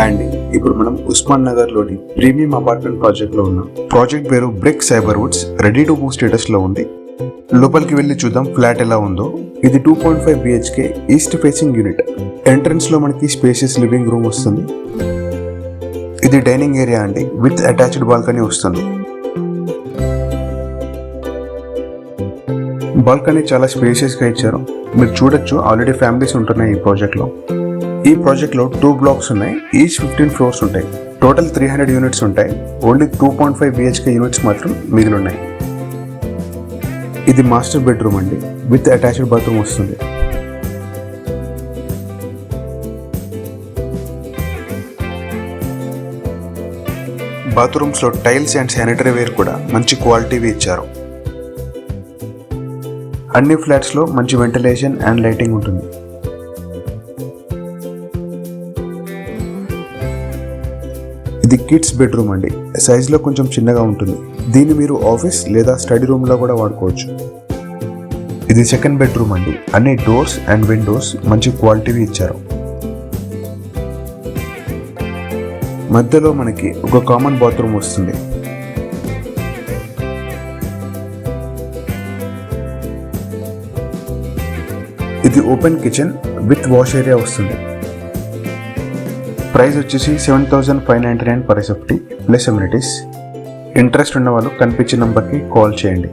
అండి ఇప్పుడు మనం ఉస్మాన్ నగర్ లోని ప్రీమియం అపార్ట్మెంట్ ప్రాజెక్ట్ లో ఉన్నాం. ప్రాజెక్ట్ పేరు brick cyber Woods. Ready to move status లో ఉంది. లోపలికి వెళ్ళి చూద్దాం ఫ్లాట్ ఎలా ఉందో. ఇది 2.5 BHK east facing unit. Entrance లో మనకి స్పేషియస్ లివింగ్ రూమ్ వస్తుంది. ఇది డైనింగ్ ఏరియా అండి, విత్ అటాచ్డ్ బాల్కనీ వస్తుంది. బాల్కనీ చాలా స్పేషియస్ గా ఇచ్చారు. మీరు చూడొచ్చు, ఆల్రెడీ ఫ్యామిలీస్ ఉంటున్నాయి ఈ ప్రాజెక్ట్ లో. ఈ ప్రాజెక్ట్ లో 2 బ్లాక్స్ ఉన్నాయి. ఈచ్ 15 ఫ్లోర్స్ ఉంటాయి. టోటల్ 300 యూనిట్స్ ఉంటాయి. ఓన్లీ 2.5 BHK యూనిట్స్ మాత్రం మిగిలి ఉన్నాయి. ఇది మాస్టర్ బెడ్రూమ్ అండి, విత్ అటాచ్డ్ బాత్రూమ్ వస్తుంది. బాత్రూమ్స్ లో టైల్స్ అండ్ శానిటరీ వేర్ కూడా మంచి క్వాలిటీవి ఇచ్చారు. అన్ని ఫ్లాట్స్ లో మంచి వెంటిలేషన్ అండ్ లైటింగ్ ఉంటుంది. ఇది కిడ్స్ బెడ్రూమ్ అండి, సైజ్ లో కొంచెం చిన్నగా ఉంటుంది. దీన్ని మీరు ఆఫీస్ లేదా స్టడీ రూమ్ లో కూడా వాడుకోవచ్చు. ఇది సెకండ్ బెడ్రూమ్ అండి. అన్ని డోర్స్ అండ్ విండోస్ మంచి క్వాలిటీవి ఇచ్చారు. మధ్యలో మనకి ఒక కామన్ బాత్రూమ్ వస్తుంది. ఇది open kitchen with wash area వస్తుంది. ప్రైస్ వచ్చేసి 7,599 per SFT plus amenities. Interest ఉన్న వాళ్ళు కనిపించే నంబర్కి కాల్ చేయండి.